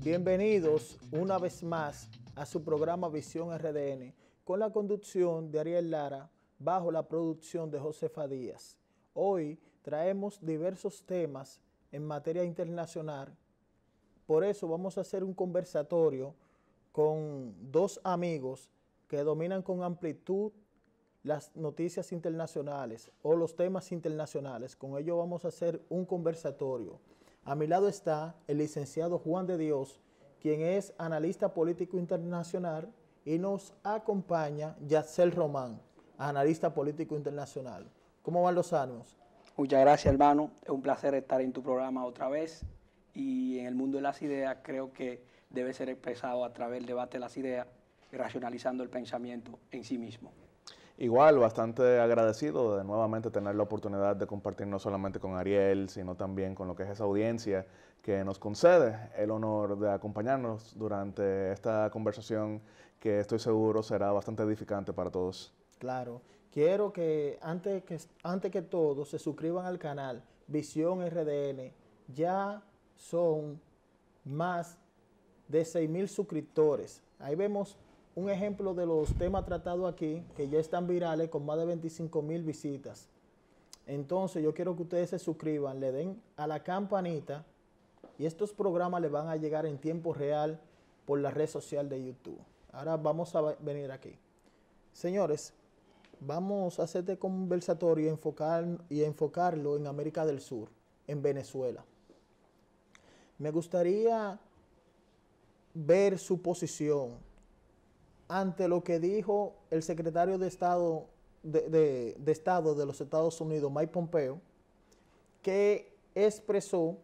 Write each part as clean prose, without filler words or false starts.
Bienvenidos una vez más a su programa Visión RDN, con la conducción de Ariel Lara, bajo la producción de Josefa Díaz. Hoy traemos diversos temas en materia internacional, por eso vamos a hacer un conversatorio con dos amigos que dominan con amplitud las noticias internacionales o los temas internacionales. Con ellos vamos a hacer un conversatorio. A mi lado está el licenciado Juan de Dios, quien es analista político internacional, y nos acompaña Yacel Román, analista político internacional. ¿Cómo van los ánimos? Muchas gracias, hermano. Es un placer estar en tu programa otra vez. Y en el mundo de las ideas creo que debe ser expresado a través del debate de las ideas y racionalizando el pensamiento en sí mismo. Igual, bastante agradecido de nuevamente tener la oportunidad de compartir no solamente con Ariel, sino también con lo que es esa audiencia que nos concede el honor de acompañarnos durante esta conversación que estoy seguro será bastante edificante para todos. Claro. Quiero que antes que todo se suscriban al canal Visión RDN. Ya son más de 6,000 suscriptores. Ahí vemos un ejemplo de los temas tratados aquí, que ya están virales con más de 25,000 visitas. Entonces yo quiero que ustedes se suscriban, le den a la campanita y estos programas les van a llegar en tiempo real por la red social de YouTube. Ahora vamos a venir aquí. Señores, vamos a hacer este conversatorio y enfocarlo en América del Sur, en Venezuela. Me gustaría ver su posición ante lo que dijo el secretario de Estado de los Estados Unidos, Mike Pompeo, que expresó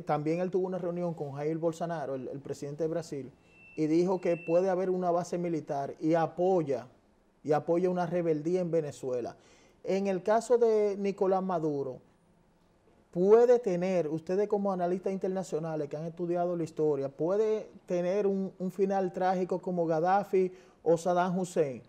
también él tuvo una reunión con Jair Bolsonaro, el presidente de Brasil, y dijo que puede haber una base militar y apoya una rebeldía en Venezuela. En el caso de Nicolás Maduro, puede tener, ustedes como analistas internacionales que han estudiado la historia, puede tener un final trágico como Gaddafi o Saddam Hussein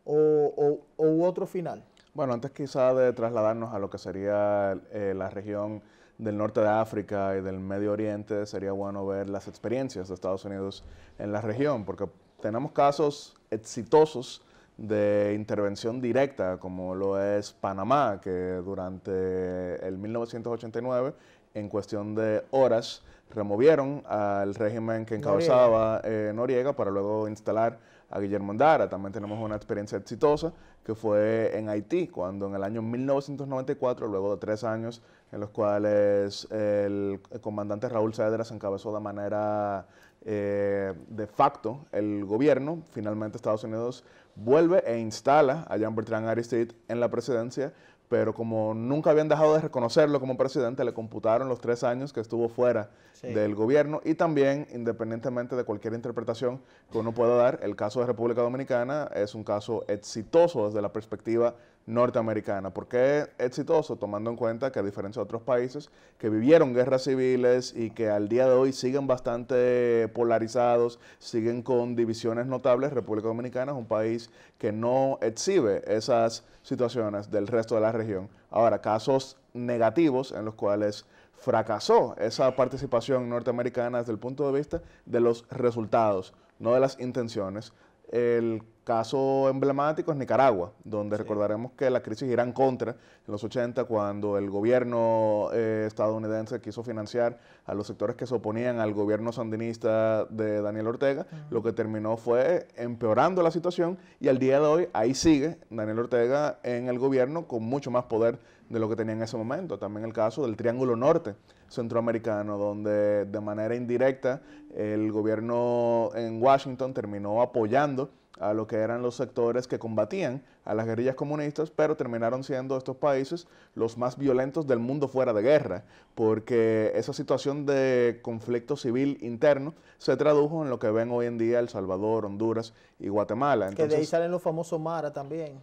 o otro final. Bueno, antes quizá de trasladarnos a lo que sería la región del norte de África y del Medio Oriente, sería bueno ver las experiencias de Estados Unidos en la región, porque tenemos casos exitosos de intervención directa, como lo es Panamá, que durante el 1989, en cuestión de horas, removieron al régimen que encabezaba Noriega para luego instalar a Guillermo Endara. También tenemos una experiencia exitosa que fue en Haití, cuando en el año 1994, luego de 3 años en los cuales el comandante Raúl Cedras encabezó de manera de facto el gobierno, finalmente Estados Unidos vuelve e instala a Jean-Bertrand Aristide en la presidencia, pero como nunca habían dejado de reconocerlo como presidente, le computaron los 3 años que estuvo fuera del gobierno, y también, independientemente de cualquier interpretación que uno pueda dar, el caso de República Dominicana es un caso exitoso desde la perspectiva norteamericana. ¿Por qué exitoso? Tomando en cuenta que, a diferencia de otros países que vivieron guerras civiles y que al día de hoy siguen bastante polarizados, siguen con divisiones notables, República Dominicana es un país que no exhibe esas situaciones del resto de la región. Ahora, casos negativos en los cuales fracasó esa participación norteamericana desde el punto de vista de los resultados, no de las intenciones. El caso emblemático es Nicaragua, donde recordaremos que la crisis Irán-Contra en los 80, cuando el gobierno estadounidense quiso financiar a los sectores que se oponían al gobierno sandinista de Daniel Ortega, lo que terminó fue empeorando la situación, y al día de hoy ahí sigue Daniel Ortega en el gobierno con mucho más poder de lo que tenía en ese momento. También el caso del Triángulo Norte centroamericano, donde de manera indirecta el gobierno en Washington terminó apoyando a lo que eran los sectores que combatían a las guerrillas comunistas, pero terminaron siendo estos países los más violentos del mundo fuera de guerra, porque esa situación de conflicto civil interno se tradujo en lo que ven hoy en día El Salvador, Honduras y Guatemala. Entonces, que de ahí salen los famosos Mara también.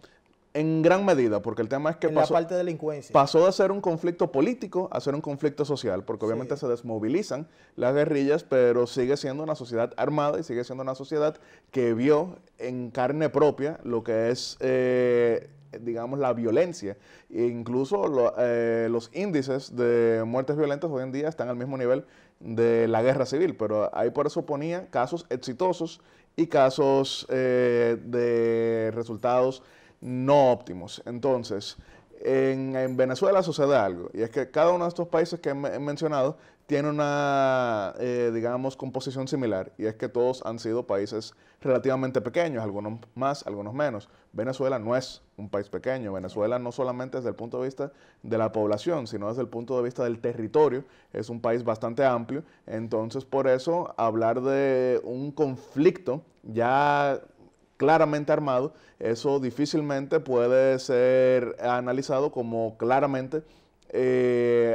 En gran medida, porque el tema es que la parte de delincuencia pasó de ser un conflicto político a ser un conflicto social, porque obviamente se desmovilizan las guerrillas, pero sigue siendo una sociedad armada y sigue siendo una sociedad que vio en carne propia lo que es digamos, la violencia. E incluso los índices de muertes violentas hoy en día están al mismo nivel de la guerra civil, pero ahí por eso ponía casos exitosos y casos de resultados no óptimos. Entonces, en Venezuela sucede algo, y es que cada uno de estos países que he mencionado tiene una, digamos, composición similar, y es que todos han sido países relativamente pequeños, algunos más, algunos menos. Venezuela no es un país pequeño. Venezuela no solamente desde el punto de vista de la población, sino desde el punto de vista del territorio, es un país bastante amplio. Entonces, por eso, hablar de un conflicto ya claramente armado, eso difícilmente puede ser analizado como claramente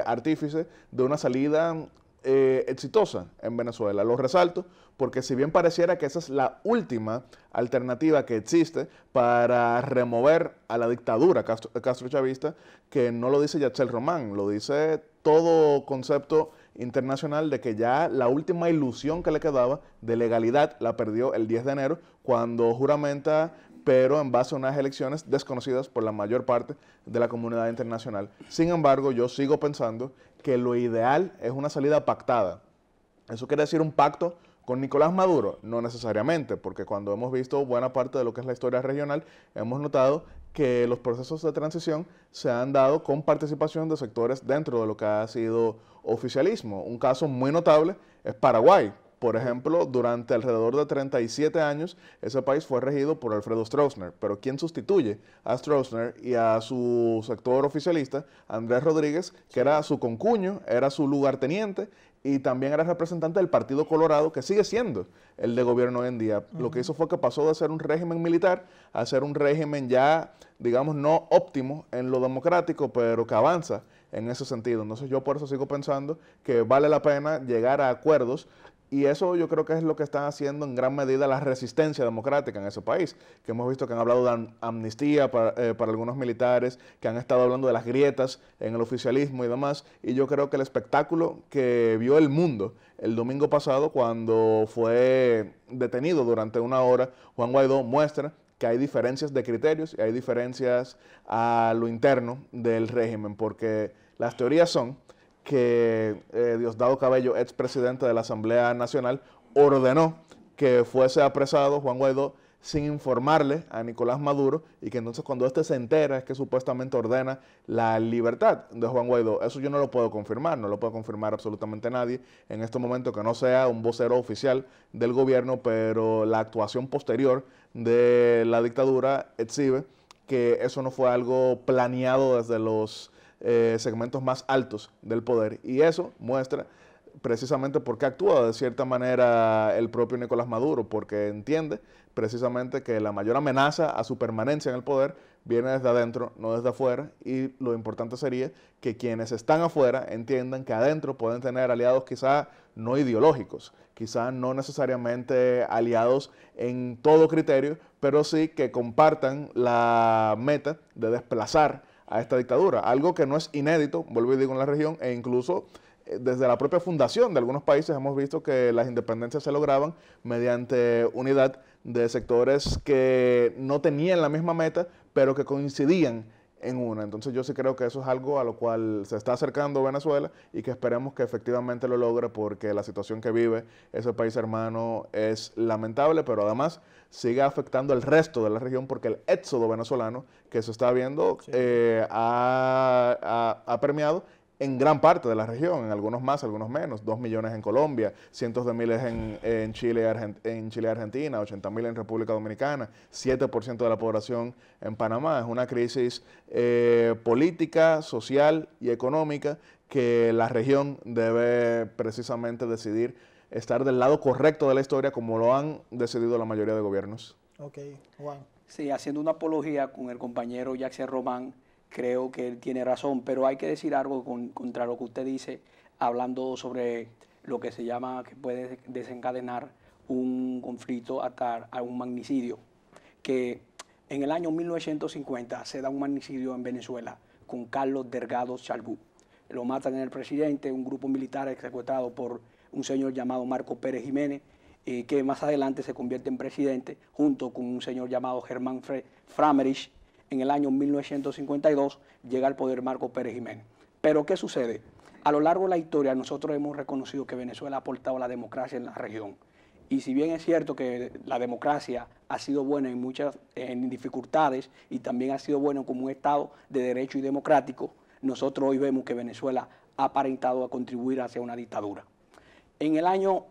artífice de una salida exitosa en Venezuela. Lo resalto porque si bien pareciera que esa es la última alternativa que existe para remover a la dictadura castrochavista, que no lo dice Yatzel Román, lo dice todo concepto internacional de que ya la última ilusión que le quedaba de legalidad la perdió el 10 de enero cuando juramenta, pero en base a unas elecciones desconocidas por la mayor parte de la comunidad internacional. Sin embargo, yo sigo pensando que lo ideal es una salida pactada. ¿Eso quiere decir un pacto con Nicolás Maduro? No necesariamente, porque cuando hemos visto buena parte de lo que es la historia regional, hemos notado que los procesos de transición se han dado con participación de sectores dentro de lo que ha sido oficialismo. Un caso muy notable es Paraguay. Por ejemplo, durante alrededor de 37 años, ese país fue regido por Alfredo Stroessner. Pero ¿quién sustituye a Stroessner y a su sector oficialista? Andrés Rodríguez, que era su concuño, era su lugarteniente y también era representante del Partido Colorado, que sigue siendo el de gobierno hoy en día. Lo que hizo fue que pasó de ser un régimen militar a ser un régimen ya, digamos, no óptimo en lo democrático, pero que avanza en ese sentido. Entonces yo por eso sigo pensando que vale la pena llegar a acuerdos. Y eso yo creo que es lo que están haciendo en gran medida la resistencia democrática en ese país, que hemos visto que han hablado de amnistía para algunos militares, que han estado hablando de las grietas en el oficialismo y demás, y yo creo que el espectáculo que vio el mundo el domingo pasado cuando fue detenido durante una hora Juan Guaidó muestra que hay diferencias de criterios y hay diferencias a lo interno del régimen, porque las teorías son que Diosdado Cabello, expresidente de la Asamblea Nacional, ordenó que fuese apresado Juan Guaidó sin informarle a Nicolás Maduro y que entonces cuando éste se entera es que supuestamente ordena la libertad de Juan Guaidó. Eso yo no lo puedo confirmar, no lo puede confirmar absolutamente nadie en este momento que no sea un vocero oficial del gobierno, pero la actuación posterior de la dictadura exhibe que eso no fue algo planeado desde los segmentos más altos del poder, y eso muestra precisamente por qué actúa de cierta manera el propio Nicolás Maduro, porque entiende precisamente que la mayor amenaza a su permanencia en el poder viene desde adentro, no desde afuera, y lo importante sería que quienes están afuera entiendan que adentro pueden tener aliados quizá no ideológicos, quizá no necesariamente aliados en todo criterio, pero sí que compartan la meta de desplazar a esta dictadura, algo que no es inédito, vuelvo y digo, en la región, e incluso desde la propia fundación de algunos países hemos visto que las independencias se lograban mediante unidad de sectores que no tenían la misma meta, pero que coincidían en una. Entonces yo sí creo que eso es algo a lo cual se está acercando Venezuela y que esperemos que efectivamente lo logre, porque la situación que vive ese país hermano es lamentable, pero además sigue afectando al resto de la región, porque el éxodo venezolano que se está viendo ha permeado en gran parte de la región, en algunos más, algunos menos, 2 millones en Colombia, cientos de miles en Chile y Argentina, 80.000 en República Dominicana, 7% de la población en Panamá. Es una crisis política, social y económica que la región debe precisamente decidir estar del lado correcto de la historia, como lo han decidido la mayoría de gobiernos. Ok, Juan. Sí, haciendo una apología con el compañero Yatzel Román, creo que él tiene razón, pero hay que decir algo contra lo que usted dice, hablando sobre lo que se llama, que puede desencadenar un conflicto hasta a un magnicidio, que en el año 1950 se da un magnicidio en Venezuela con Carlos Delgado Chalbú. Lo matan en el presidente, un grupo militar es secuestrado por un señor llamado Marco Pérez Jiménez, que más adelante se convierte en presidente, junto con un señor llamado Germán Framerich. en el año 1952 llega al poder Marcos Pérez Jiménez. Pero ¿qué sucede? A lo largo de la historia nosotros hemos reconocido que Venezuela ha aportado a la democracia en la región. Y si bien es cierto que la democracia ha sido buena en muchas dificultades y también ha sido buena como un Estado de derecho y democrático, nosotros hoy vemos que Venezuela ha aparentado a contribuir hacia una dictadura. En el año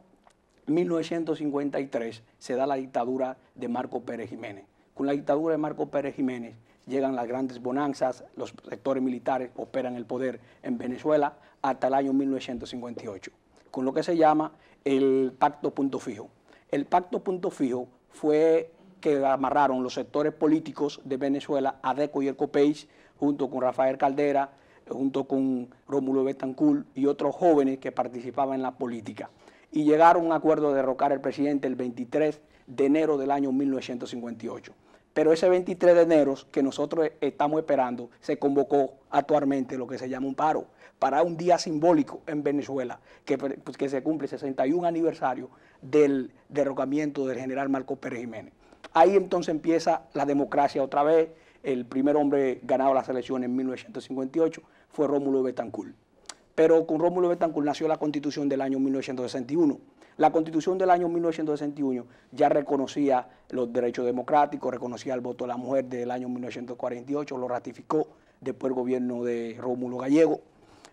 1953 se da la dictadura de Marcos Pérez Jiménez. Con la dictadura de Marcos Pérez Jiménez llegan las grandes bonanzas, los sectores militares operan el poder en Venezuela hasta el año 1958, con lo que se llama el Pacto Punto Fijo. El Pacto Punto Fijo fue que amarraron los sectores políticos de Venezuela, ADECO y el COPEIS, junto con Rafael Caldera, junto con Rómulo Betancourt y otros jóvenes que participaban en la política. Y llegaron a un acuerdo de derrocar al presidente el 23 de enero del año 1958. Pero ese 23 de enero que nosotros estamos esperando, se convocó actualmente lo que se llama un paro, para un día simbólico en Venezuela, que se cumple el 61 aniversario del derrocamiento del general Marcos Pérez Jiménez. Ahí entonces empieza la democracia otra vez. El primer hombre ganado las elecciones en 1958 fue Rómulo Betancourt. Pero con Rómulo Betancourt nació la Constitución del año 1961. La Constitución del año 1961 ya reconocía los derechos democráticos, reconocía el voto de la mujer del año 1948, lo ratificó después el gobierno de Rómulo Gallego.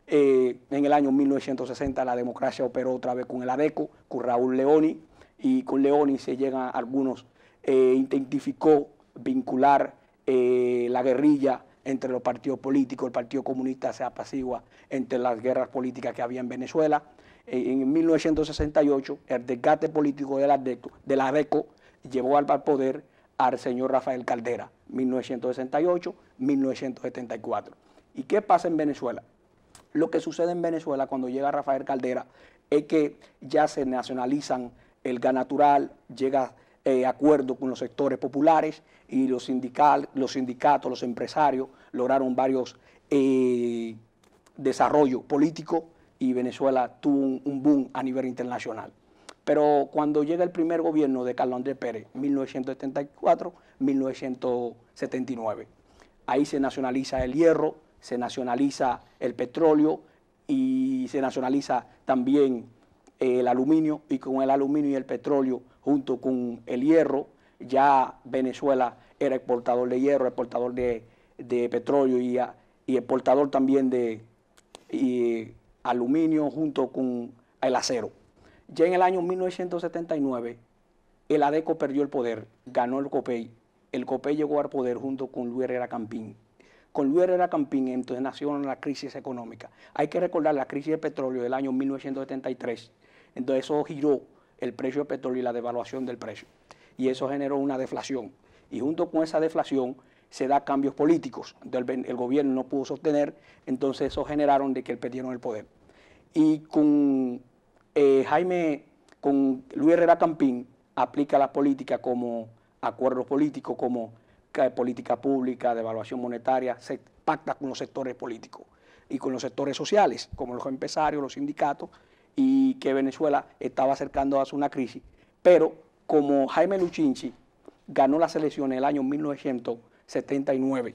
En el año 1960 la democracia operó otra vez con el ADECO, con Raúl Leoni, y con Leoni se llegan a algunos, identificó vincular la guerrilla entre los partidos políticos. El Partido Comunista se apacigua entre las guerras políticas que había en Venezuela. En 1968, el desgaste político del ADECO llevó al poder al señor Rafael Caldera, 1968-1974. ¿Y qué pasa en Venezuela? Lo que sucede en Venezuela cuando llega Rafael Caldera es que ya se nacionalizan el gas natural, llega acuerdo con los sectores populares y los sindicatos, los empresarios lograron varios desarrollos políticos y Venezuela tuvo un boom a nivel internacional. Pero cuando llega el primer gobierno de Carlos Andrés Pérez, 1974-1979, ahí se nacionaliza el hierro, se nacionaliza el petróleo y se nacionaliza también el aluminio, y con el aluminio y el petróleo junto con el hierro, ya Venezuela era exportador de hierro, exportador de petróleo y exportador también de aluminio junto con el acero. Ya en el año 1979 el ADECO perdió el poder, ganó el COPEI. El COPEI llegó al poder junto con Luis Herrera Campín. Con Luis Herrera Campín entonces nació la crisis económica. Hay que recordar la crisis de petróleo del año 1973. Entonces eso giró el precio del petróleo y la devaluación del precio. Y eso generó una deflación. Y junto con esa deflación se da cambios políticos. El gobierno no pudo sostener, entonces eso generaron de que perdieron el poder. Y con con Luis Herrera Campín aplica la política como acuerdos políticos, como política pública, de evaluación monetaria, se pacta con los sectores políticos y con los sectores sociales, como los empresarios, los sindicatos, y que Venezuela estaba acercando a una crisis. Pero como Jaime Luchinchi ganó las elecciones en el año 1979,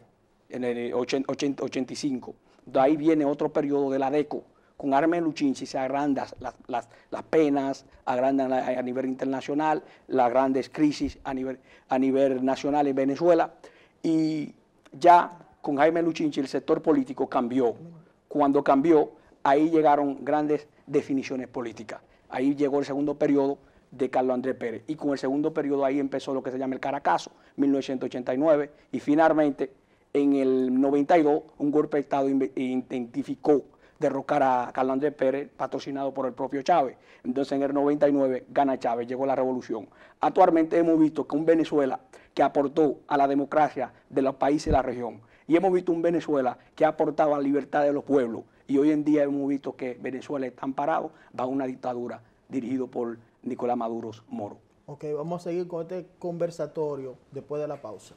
en el 85, de ahí viene otro periodo de la ADECO. Con Jaime Luchinchi se agrandan las penas, agrandan a nivel internacional, las grandes crisis a nivel nacional en Venezuela, y ya con Jaime Luchinchi el sector político cambió. Cuando cambió, ahí llegaron grandes definiciones políticas. Ahí llegó el segundo periodo de Carlos Andrés Pérez, y con el segundo periodo ahí empezó lo que se llama el Caracazo, 1989, y finalmente en el 92 un golpe de Estado identificó derrocar a Carlos Andrés Pérez, patrocinado por el propio Chávez. Entonces en el 99 gana Chávez, llegó la revolución. Actualmente hemos visto que un Venezuela que aportó a la democracia de los países de la región, y hemos visto un Venezuela que ha aportado a la libertad de los pueblos, y hoy en día hemos visto que Venezuela está amparado bajo una dictadura dirigido por Nicolás Maduro Moro. Ok, vamos a seguir con este conversatorio después de la pausa.